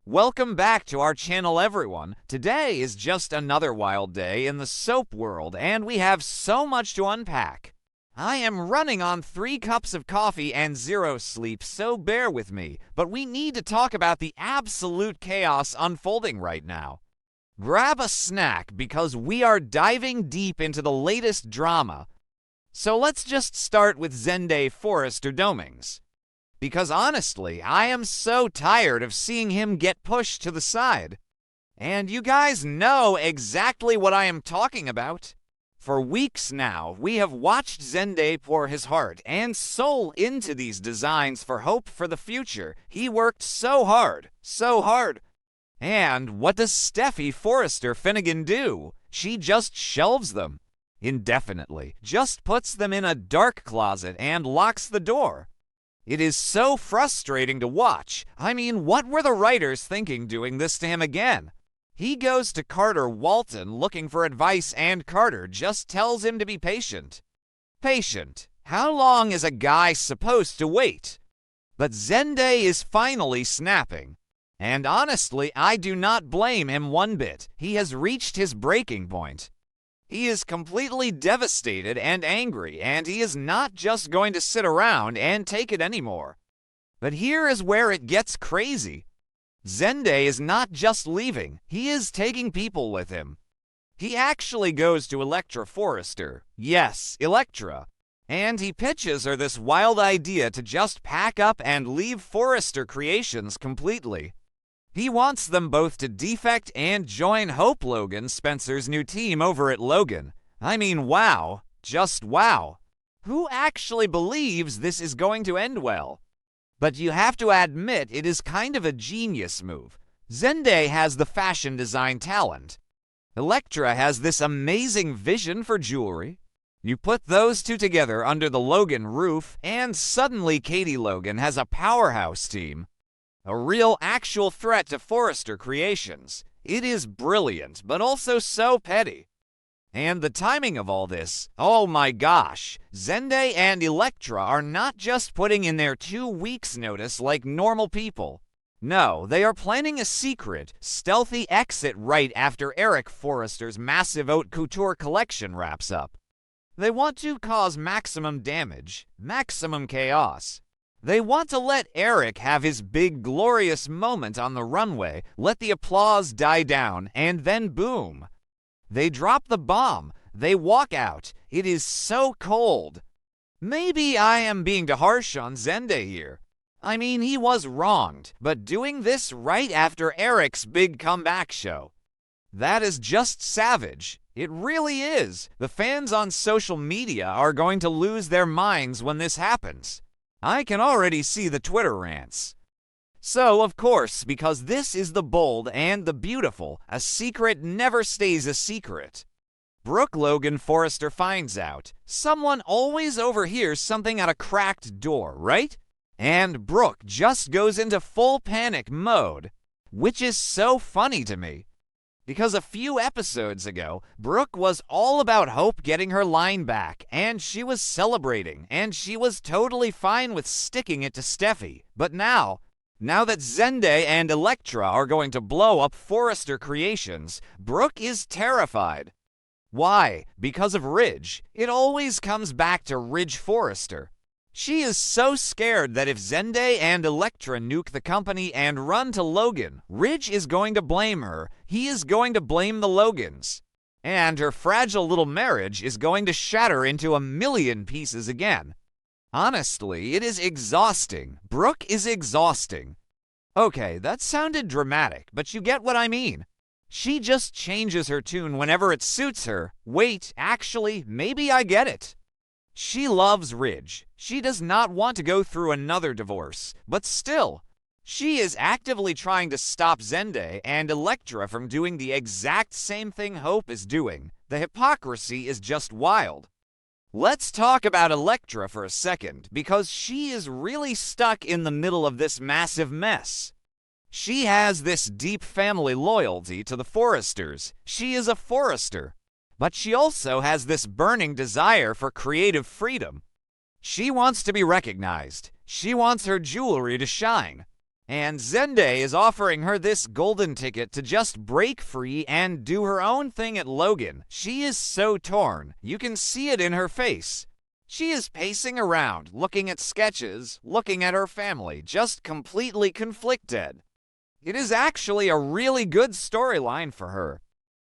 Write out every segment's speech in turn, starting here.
Welcome back to our channel, everyone. Today is just another wild day in the soap world, and we have so much to unpack. I am running on 3 cups of coffee and 0 sleep, so bear with me, but we need to talk about the absolute chaos unfolding right now. Grab a snack because we are diving deep into the latest drama. So let's just start with Zende Forrester Domings. Because honestly, I am so tired of seeing him get pushed to the side. And you guys know exactly what I am talking about. For weeks now, we have watched Zende pour his heart and soul into these designs for hope for the future. He worked so hard, so hard. And what does Steffy Forrester Finnegan do? She just shelves them indefinitely, just puts them in a dark closet and locks the door. It is so frustrating to watch. I mean, what were the writers thinking doing this to him again? He goes to Carter Walton looking for advice, and Carter just tells him to be patient. Patient? How long is a guy supposed to wait? But Zende is finally snapping. And honestly, I do not blame him one bit. He has reached his breaking point. He is completely devastated and angry, and he is not just going to sit around and take it anymore. But here is where it gets crazy. Zende is not just leaving, he is taking people with him. He actually goes to Electra Forrester, yes, Electra, and he pitches her this wild idea to just pack up and leave Forrester Creations completely. He wants them both to defect and join Hope Logan, Spencer's new team over at Logan. I mean, wow, just wow. Who actually believes this is going to end well? But you have to admit it is kind of a genius move. Zende has the fashion design talent. Electra has this amazing vision for jewelry. You put those two together under the Logan roof, and suddenly Katie Logan has a powerhouse team. A real actual threat to Forrester Creations. It is brilliant, but also so petty. And the timing of all this, oh my gosh, Zende and Electra are not just putting in their 2 weeks' notice like normal people. No, they are planning a secret, stealthy exit right after Eric Forrester's massive haute couture collection wraps up. They want to cause maximum damage, maximum chaos. They want to let Eric have his big glorious moment on the runway, let the applause die down, and then boom. They drop the bomb. They walk out. It is so cold. Maybe I am being too harsh on Zende here. I mean, he was wronged, but doing this right after Eric's big comeback show. That is just savage. It really is. The fans on social media are going to lose their minds when this happens. I can already see the Twitter rants. So, of course, because this is the bold and the beautiful, a secret never stays a secret. Brooke Logan Forrester finds out. Someone always overhears something at a cracked door, right? And Brooke just goes into full panic mode, which is so funny to me. Because a few episodes ago, Brooke was all about Hope getting her line back, and she was celebrating, and she was totally fine with sticking it to Steffy. But now that Zende and Electra are going to blow up Forrester Creations, Brooke is terrified. Why? Because of Ridge. It always comes back to Ridge Forrester. She is so scared that if Zende and Electra nuke the company and run to Logan, Ridge is going to blame her. He is going to blame the Logans. And her fragile little marriage is going to shatter into a million pieces again. Honestly, it is exhausting. Brooke is exhausting. Okay, that sounded dramatic, but you get what I mean. She just changes her tune whenever it suits her. Wait, actually, maybe I get it. She loves Ridge. She does not want to go through another divorce, but still, she is actively trying to stop Zende and Electra from doing the exact same thing Hope is doing. The hypocrisy is just wild. Let's talk about Electra for a second, because she is really stuck in the middle of this massive mess. She has this deep family loyalty to the Forresters. She is a Forrester. But she also has this burning desire for creative freedom. She wants to be recognized. She wants her jewelry to shine. And Zende is offering her this golden ticket to just break free and do her own thing at Logan. She is so torn. You can see it in her face. She is pacing around, looking at sketches, looking at her family, just completely conflicted. It is actually a really good storyline for her.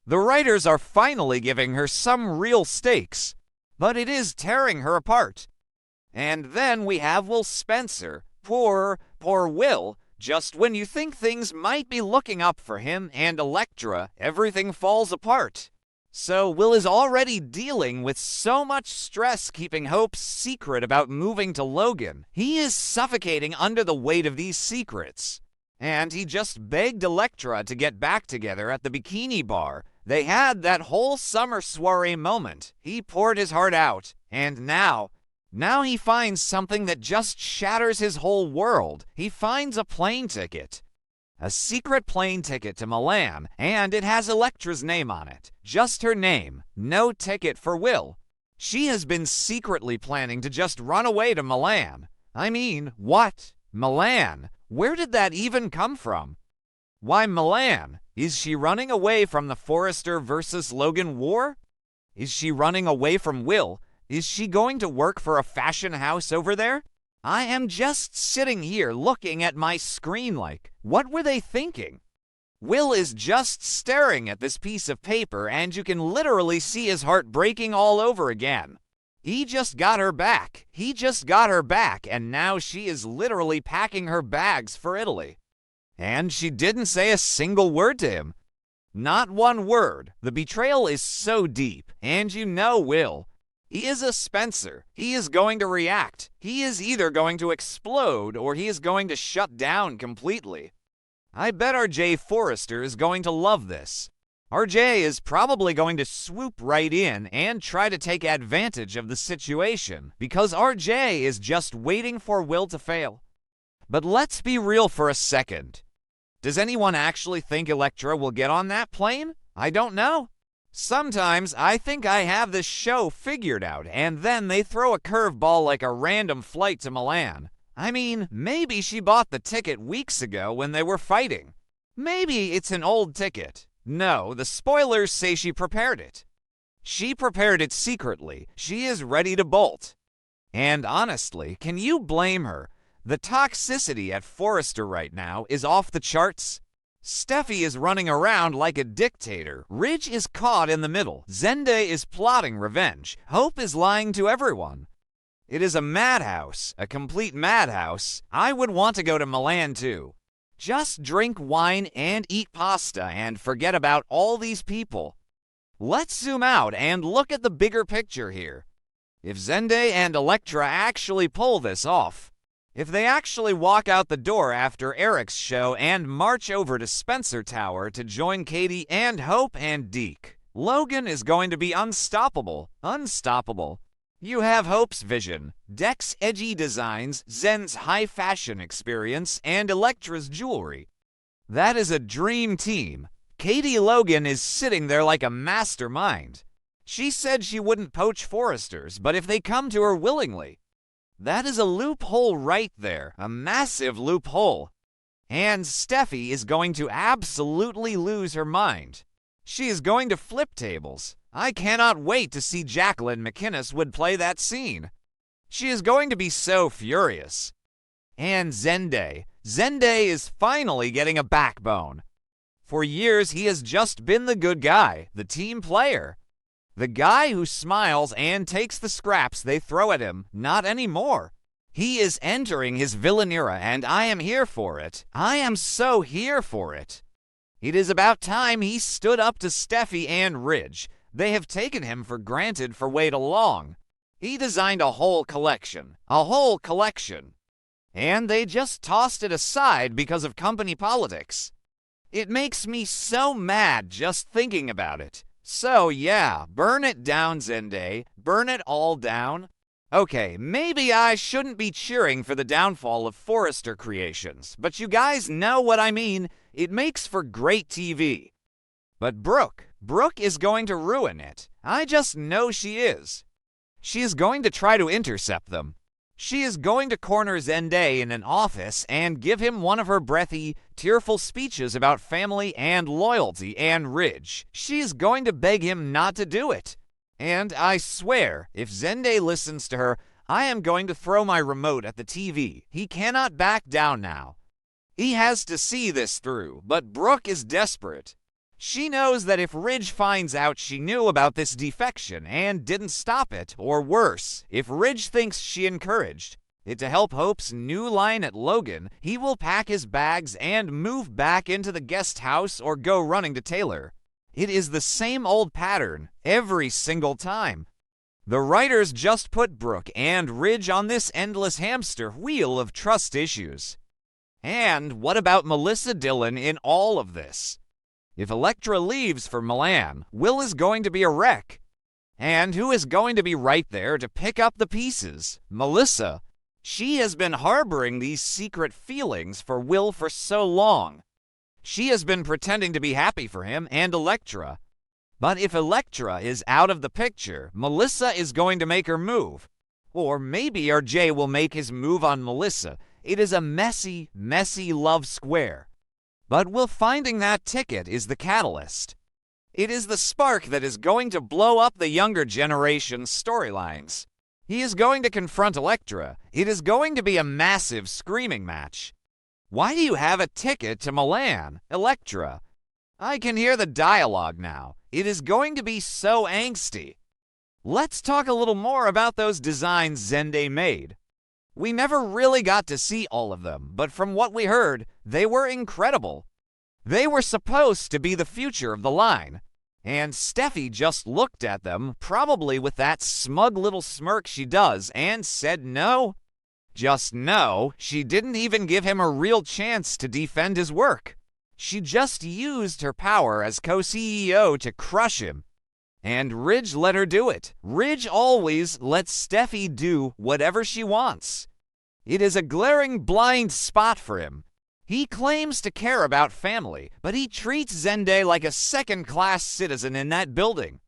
The writers are finally giving her some real stakes, but it is tearing her apart. And then we have Will Spencer. Poor Will. Just when you think things might be looking up for him and Electra, everything falls apart. So Will is already dealing with so much stress keeping Hope's secret about moving to Logan. He is suffocating under the weight of these secrets. And he just begged Electra to get back together at the bikini bar. They had that whole summer soiree moment. He poured his heart out. And now he finds something that just shatters his whole world. He finds a plane ticket. A secret plane ticket to Milan, and it has Electra's name on it. Just her name. No ticket for Will. She has been secretly planning to just run away to Milan. I mean, what? Milan? Where did that even come from? Why Milan? Is she running away from the Forrester versus Logan war? Is she running away from Will? Is she going to work for a fashion house over there? I am just sitting here looking at my screen like, what were they thinking? Will is just staring at this piece of paper and you can literally see his heart breaking all over again. He just got her back. And now she is literally packing her bags for Italy. And she didn't say a single word to him. Not one word. The betrayal is so deep, and you know Will. He is a Spencer. He is going to react. He is either going to explode or he is going to shut down completely. I bet RJ Forrester is going to love this. RJ is probably going to swoop right in and try to take advantage of the situation because RJ is just waiting for Will to fail. But let's be real for a second. Does anyone actually think Electra will get on that plane? I don't know. Sometimes I think I have this show figured out, and then they throw a curveball like a random flight to Milan. I mean, maybe she bought the ticket weeks ago when they were fighting. Maybe it's an old ticket. No, the spoilers say she prepared it. She prepared it secretly. She is ready to bolt. And honestly, can you blame her? The toxicity at Forrester right now is off the charts. Steffy is running around like a dictator. Ridge is caught in the middle. Zende is plotting revenge. Hope is lying to everyone. It is a madhouse, a complete madhouse. I would want to go to Milan too. Just drink wine and eat pasta and forget about all these people. Let's zoom out and look at the bigger picture here. If Zende and Electra actually pull this off, if they actually walk out the door after Eric's show and march over to Spencer Tower to join Katie and Hope and Deke, Logan is going to be unstoppable. Unstoppable. You have Hope's vision, Dek's edgy designs, Zen's high fashion experience, and Electra's jewelry. That is a dream team. Katie Logan is sitting there like a mastermind. She said she wouldn't poach Forresters, but if they come to her willingly. That is a loophole right there, a massive loophole. And Steffy is going to absolutely lose her mind. She is going to flip tables. I cannot wait to see Jacqueline McInnes would play that scene. She is going to be so furious. And Zende. Zende is finally getting a backbone. For years, he has just been the good guy, the team player. The guy who smiles and takes the scraps they throw at him, not anymore. He is entering his villain era, and I am here for it. I am so here for it. It is about time he stood up to Steffy and Ridge. They have taken him for granted for way too long. He designed a whole collection. And they just tossed it aside because of company politics. It makes me so mad just thinking about it. So yeah, burn it down, Zende. Burn it all down. Okay, maybe I shouldn't be cheering for the downfall of Forrester Creations, but you guys know what I mean. It makes for great TV. But Brooke is going to ruin it. I just know she is. She is going to try to intercept them. She is going to corner Zende in an office and give him one of her breathy, tearful speeches about family and loyalty and Ridge. She is going to beg him not to do it. And I swear, if Zende listens to her, I am going to throw my remote at the TV. He cannot back down now. He has to see this through, but Brooke is desperate. She knows that if Ridge finds out she knew about this defection and didn't stop it, or worse, if Ridge thinks she encouraged it to help Hope's new line at Logan, he will pack his bags and move back into the guest house or go running to Taylor. It is the same old pattern every single time. The writers just put Brooke and Ridge on this endless hamster wheel of trust issues. And what about Melissa Dillon in all of this? If Electra leaves for Milan, Will is going to be a wreck. And who is going to be right there to pick up the pieces? Melissa. She has been harboring these secret feelings for Will for so long. She has been pretending to be happy for him and Electra. But if Electra is out of the picture, Melissa is going to make her move. Or maybe RJ will make his move on Melissa. It is a messy, messy love square. But Will finding that ticket is the catalyst. It is the spark that is going to blow up the younger generation's storylines. He is going to confront Electra. It is going to be a massive screaming match. Why do you have a ticket to Milan, Electra? I can hear the dialogue now. It is going to be so angsty. Let's talk a little more about those designs Zende made. We never really got to see all of them, but from what we heard, they were incredible. They were supposed to be the future of the line, and Steffi just looked at them, probably with that smug little smirk she does, and said no. Just no, she didn't even give him a real chance to defend his work. She just used her power as co-CEO to crush him. And Ridge let her do it. Ridge always lets Steffi do whatever she wants. It is a glaring blind spot for him. He claims to care about family, but he treats Zende like a second-class citizen in that building.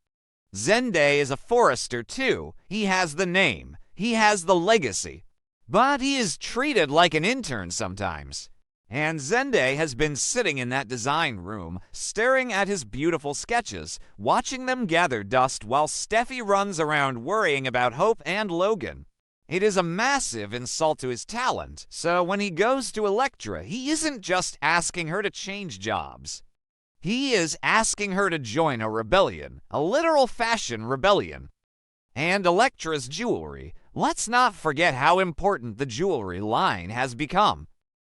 Zende is a Forrester, too. He has the name. He has the legacy. But he is treated like an intern sometimes. And Zende has been sitting in that design room, staring at his beautiful sketches, watching them gather dust while Steffi runs around worrying about Hope and Logan. It is a massive insult to his talent, so when he goes to Electra, he isn't just asking her to change jobs. He is asking her to join a rebellion, a literal fashion rebellion. And Electra's jewelry. Let's not forget how important the jewelry line has become.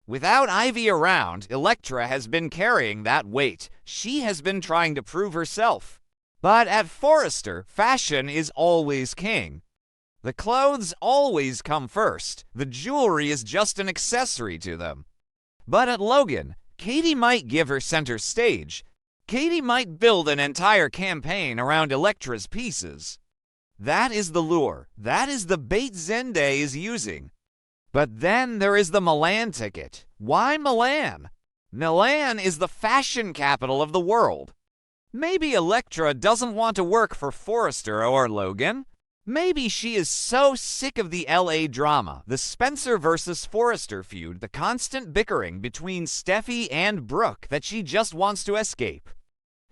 Without Ivy around, Electra has been carrying that weight. She has been trying to prove herself. But at Forrester, fashion is always king. The clothes always come first. The jewelry is just an accessory to them. But at Logan, Katie might give her center stage. Katie might build an entire campaign around Electra's pieces. That is the lure. That is the bait Zende is using. But then there is the Milan ticket. Why Milan? Milan is the fashion capital of the world. Maybe Electra doesn't want to work for Forrester or Logan. Maybe she is so sick of the LA drama, the Spencer versus Forrester feud, the constant bickering between Steffi and Brooke, that she just wants to escape.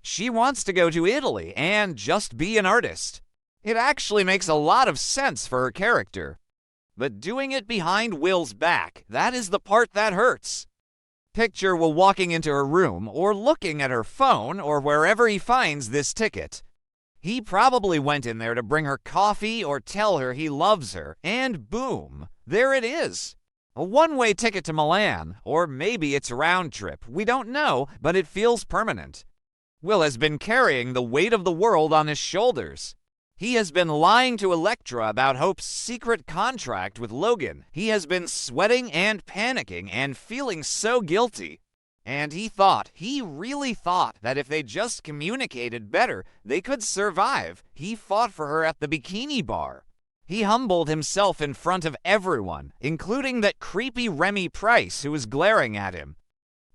She wants to go to Italy and just be an artist. It actually makes a lot of sense for her character. But doing it behind Will's back, that is the part that hurts. Picture Will walking into her room or looking at her phone or wherever he finds this ticket. He probably went in there to bring her coffee or tell her he loves her, and boom, there it is. A one-way ticket to Milan, or maybe it's a round trip. We don't know, but it feels permanent. Will has been carrying the weight of the world on his shoulders. He has been lying to Electra about Hope's secret contract with Logan. He has been sweating and panicking and feeling so guilty. And he really thought that if they just communicated better, they could survive. He fought for her at the bikini bar. He humbled himself in front of everyone, including that creepy Remy Price who was glaring at him.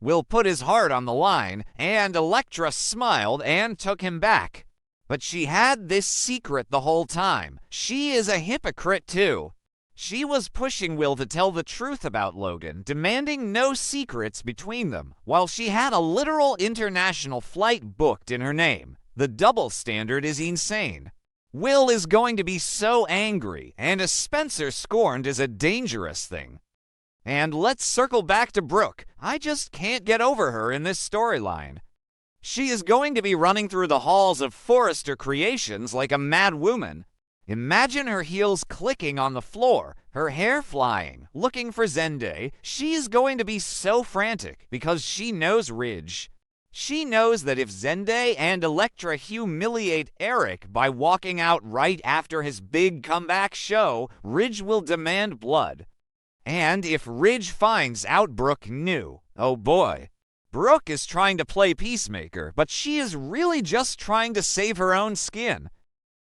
Will put his heart on the line, and Electra smiled and took him back. But she had this secret the whole time. She is a hypocrite too. She was pushing Will to tell the truth about Logan, demanding no secrets between them, while she had a literal international flight booked in her name. The double standard is insane. Will is going to be so angry, and a Spencer scorned is a dangerous thing. And let's circle back to Brooke. I just can't get over her in this storyline. She is going to be running through the halls of Forrester Creations like a mad woman. Imagine her heels clicking on the floor, her hair flying, looking for Zende. She's going to be so frantic because she knows Ridge. She knows that if Zende and Electra humiliate Eric by walking out right after his big comeback show, Ridge will demand blood. And if Ridge finds out Brooke knew, oh boy. Brooke is trying to play peacemaker, but she is really just trying to save her own skin.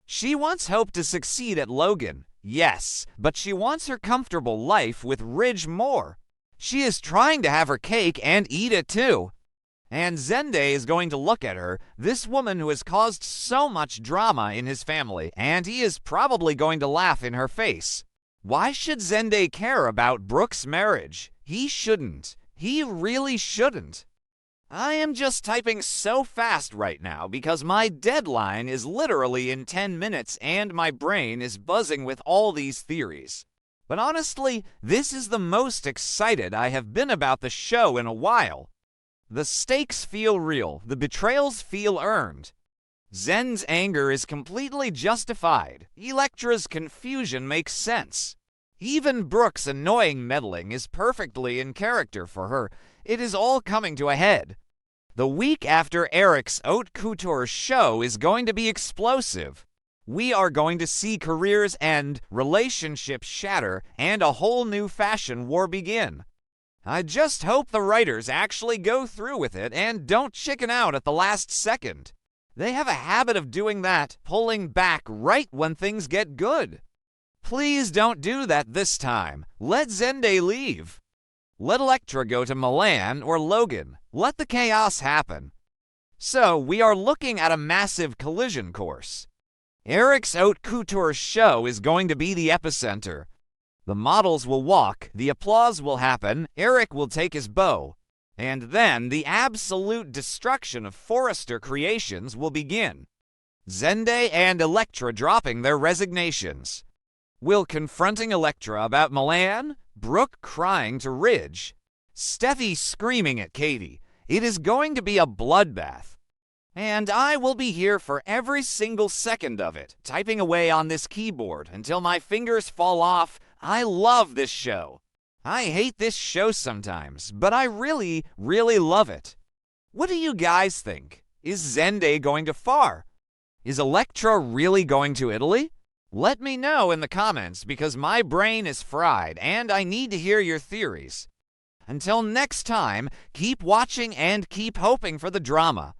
She wants Hope to succeed at Logan, yes, but she wants her comfortable life with Ridge more. She is trying to have her cake and eat it too. And Zende is going to look at her, this woman who has caused so much drama in his family, and he is probably going to laugh in her face. Why should Zende care about Brooke's marriage? He shouldn't. He really shouldn't. I am just typing so fast right now because my deadline is literally in 10 minutes and my brain is buzzing with all these theories. But honestly, this is the most excited I have been about the show in a while. The stakes feel real, the betrayals feel earned. Zen's anger is completely justified. Electra's confusion makes sense. Even Brooke's annoying meddling is perfectly in character for her. It is all coming to a head. The week after Eric's haute couture show is going to be explosive. We are going to see careers end, relationships shatter, and a whole new fashion war begin. I just hope the writers actually go through with it and don't chicken out at the last second. They have a habit of doing that, pulling back right when things get good. Please don't do that this time. Let Zende leave. Let Electra go to Milan or Logan. Let the chaos happen. So we are looking at a massive collision course. Eric's haute couture show is going to be the epicenter. The models will walk, the applause will happen, Eric will take his bow, and then the absolute destruction of Forrester Creations will begin. Zende and Electra dropping their resignations. Will confronting Electra about Milan, Brooke crying to Ridge, Steffy screaming at Katie. It is going to be a bloodbath. And I will be here for every single second of it, typing away on this keyboard until my fingers fall off. I love this show. I hate this show sometimes, but I really, really love it. What do you guys think? Is Zende going to far? Is Electra really going to Italy? Let me know in the comments because my brain is fried and I need to hear your theories. Until next time, keep watching and keep hoping for the drama.